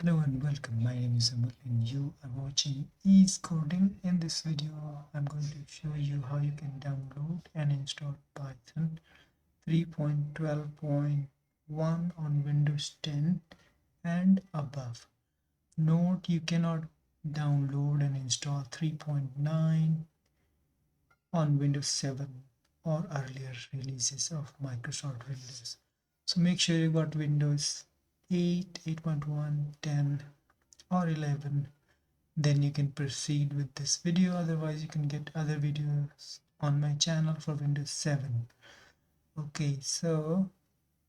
Hello and welcome. My name is Amul and you are watching Ease Coding. In this video, I'm going to show you how you can download and install Python 3.12.1 on Windows 10 and above. Note you cannot download and install 3.9 on Windows 7 or earlier releases of Microsoft Windows. So make sure you got Windows 8, 8.1, 10 or 11, then you can proceed with this video. Otherwise you can get other videos on my channel for Windows 7. Okay, so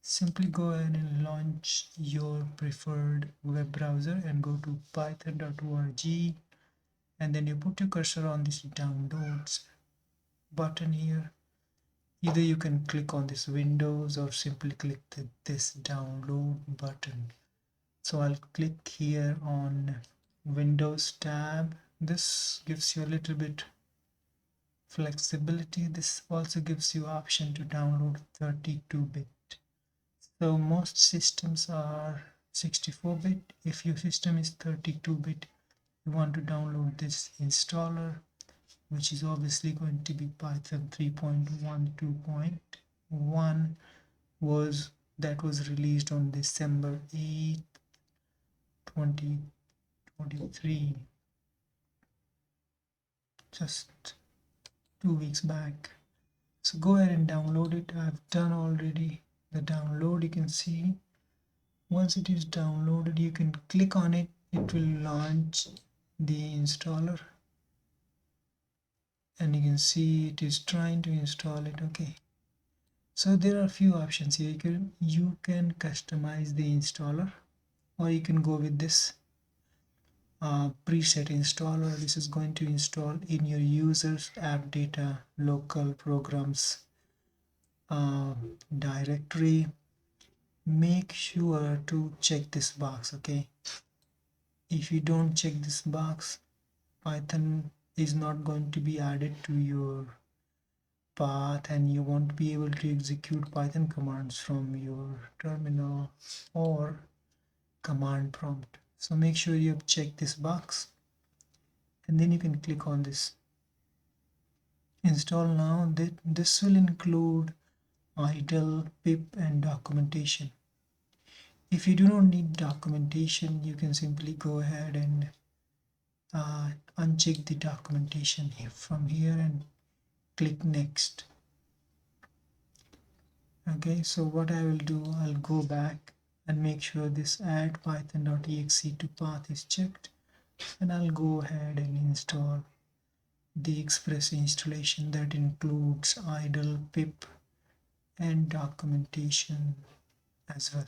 simply go ahead and launch your preferred web browser and go to python.org, and then you put your cursor on this downloads button here. Either you can click on this Windows or simply click this download button. So I'll click here on Windows tab. This gives you a little bit flexibility. This also gives you option to download 32-bit. So most systems are 64-bit. If your system is 32-bit, you want to download this installer, which is obviously going to be Python 3.12.1 that was released on December 8th, 2023, just 2 weeks back. So go ahead and download it. I've done already the download. You can see once it is downloaded, you can click on it. It will launch the installer, and you can see it is trying to install it. Okay, so there are a few options here. You can customize the installer, or you can go with this preset installer. This is going to install in your users app data local programs directory. Make sure to check this box. Okay, if you don't check this box, Python is not going to be added to your path and you won't be able to execute Python commands from your terminal or command prompt. So make sure you check this box, and then you can click on this install now. This will include idle, pip and documentation. If you do not need documentation, you can simply go ahead and uncheck the documentation from here and click next. Okay, so what I will do, I'll go back and make sure this add python.exe to path is checked, and I'll go ahead and install the express installation that includes idle, pip and documentation as well.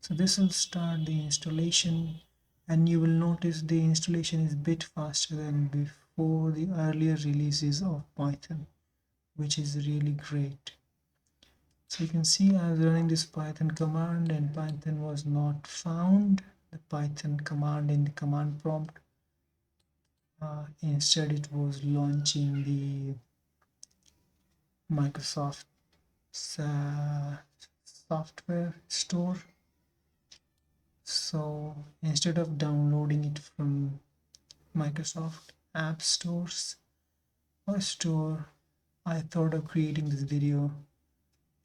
So this will start the installation, and you will notice the installation is a bit faster than before the earlier releases of Python, which is really great. So you can see I was running this Python command and Python was not found, the Python command in the command prompt. Instead it was launching the Microsoft software store. So instead of downloading it from Microsoft app stores or store, I thought of creating this video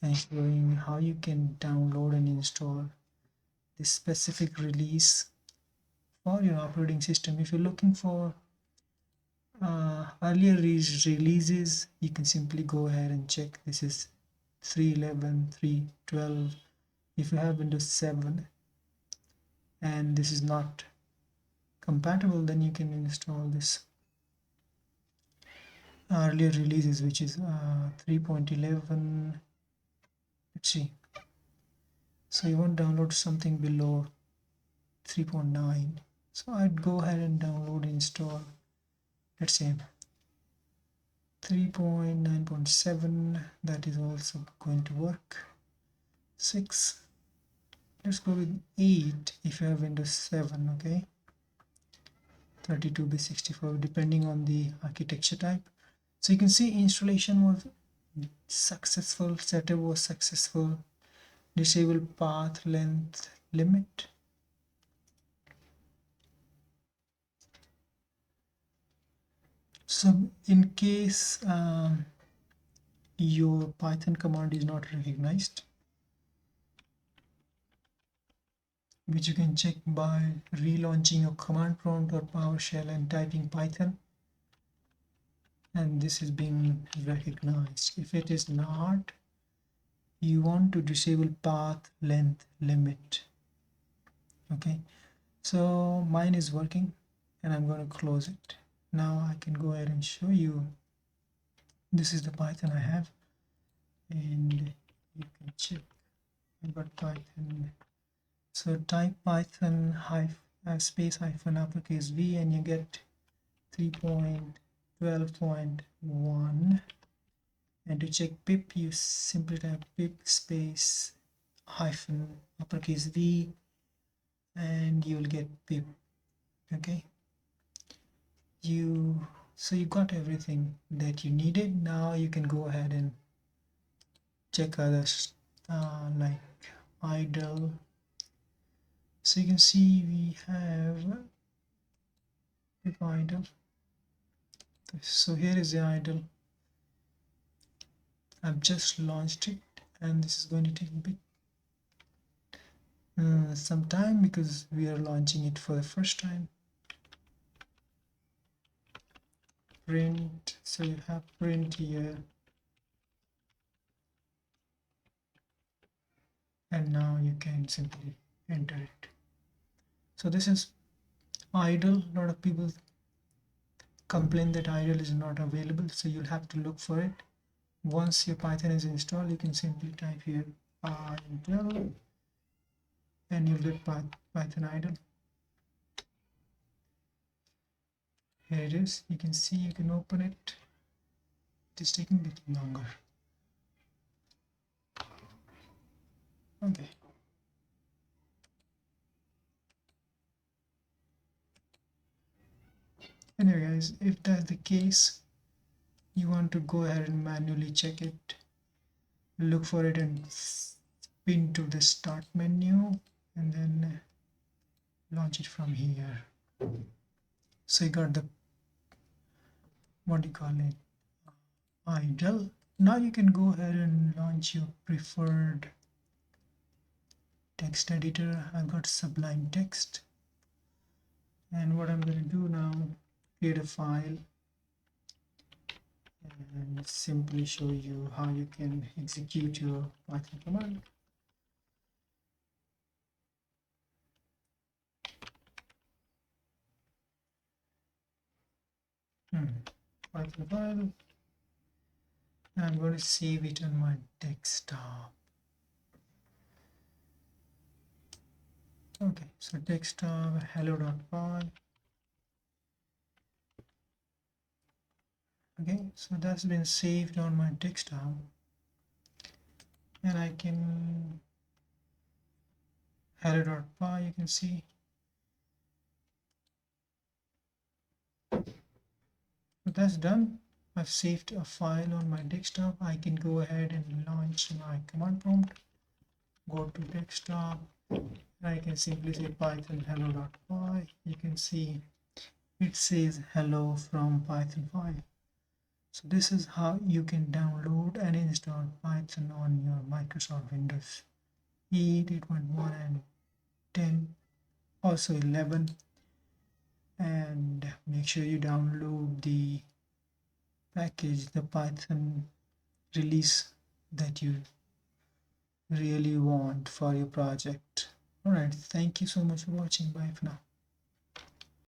and showing how you can download and install this specific release for your operating system. If you're looking for earlier releases, you can simply go ahead and check. This is 3.11, 3.12. If you have Windows 7 and this is not compatible, then you can install this earlier releases, which is 3.11. Let's see. So you want to download something below 3.9. So I'd go ahead and download and install, let's say 3.9.7. that is also going to work. 6. Let's go with 8 if you have Windows 7. Okay, 32-bit, 64, depending on the architecture type. So you can see installation was successful, setup was successful. Disable path length limit. So in case your Python command is not recognized, which you can check by relaunching your command prompt or PowerShell and typing Python, and this is being recognized. If it is not, you want to disable path length limit. Okay, so mine is working and I'm going to close it. Now I can go ahead and show you. This is the Python I have, and you can check. I've got Python. So type Python space hyphen uppercase V and you get 3.12.1. And to check pip, you simply type pip space hyphen uppercase V and you will get pip. Okay, so you got everything that you needed. Now you can go ahead and check others like idle. So you can see we have pip idle. So here is the idle. I've just launched it and this is going to take a bit some time because we are launching it for the first time. Print, so you have print here, and now you can simply enter it. So this is idle. A lot of people complain that idle is not available, so you'll have to look for it. Once your Python is installed, you can simply type here idle and you'll get Python idle. Here it is. You can see, you can open it. It is taking a bit longer. Okay. Anyway guys, if that's the case, you want to go ahead and manually check it, look for it and spin to the start menu and then launch it from here. So you got the, what do you call it, idle. Now you can go ahead and launch your preferred text editor. I've got Sublime Text, and what I'm going to do now, create a file and simply show you how you can execute your Python command. Python file. I'm going to save it on my desktop. Okay, so desktop hello.py. Okay, so that's been saved on my desktop, and I can hello.py, you can see. So that's done. I've saved a file on my desktop. I can go ahead and launch my command prompt. Go to desktop. I can simply say python hello.py. You can see it says hello from Python file. So this is how you can download and install Python on your Microsoft Windows 8, 8.1 and 10, also 11. And make sure you download the package, the Python release that you really want for your project. Alright, thank you so much for watching. Bye for now.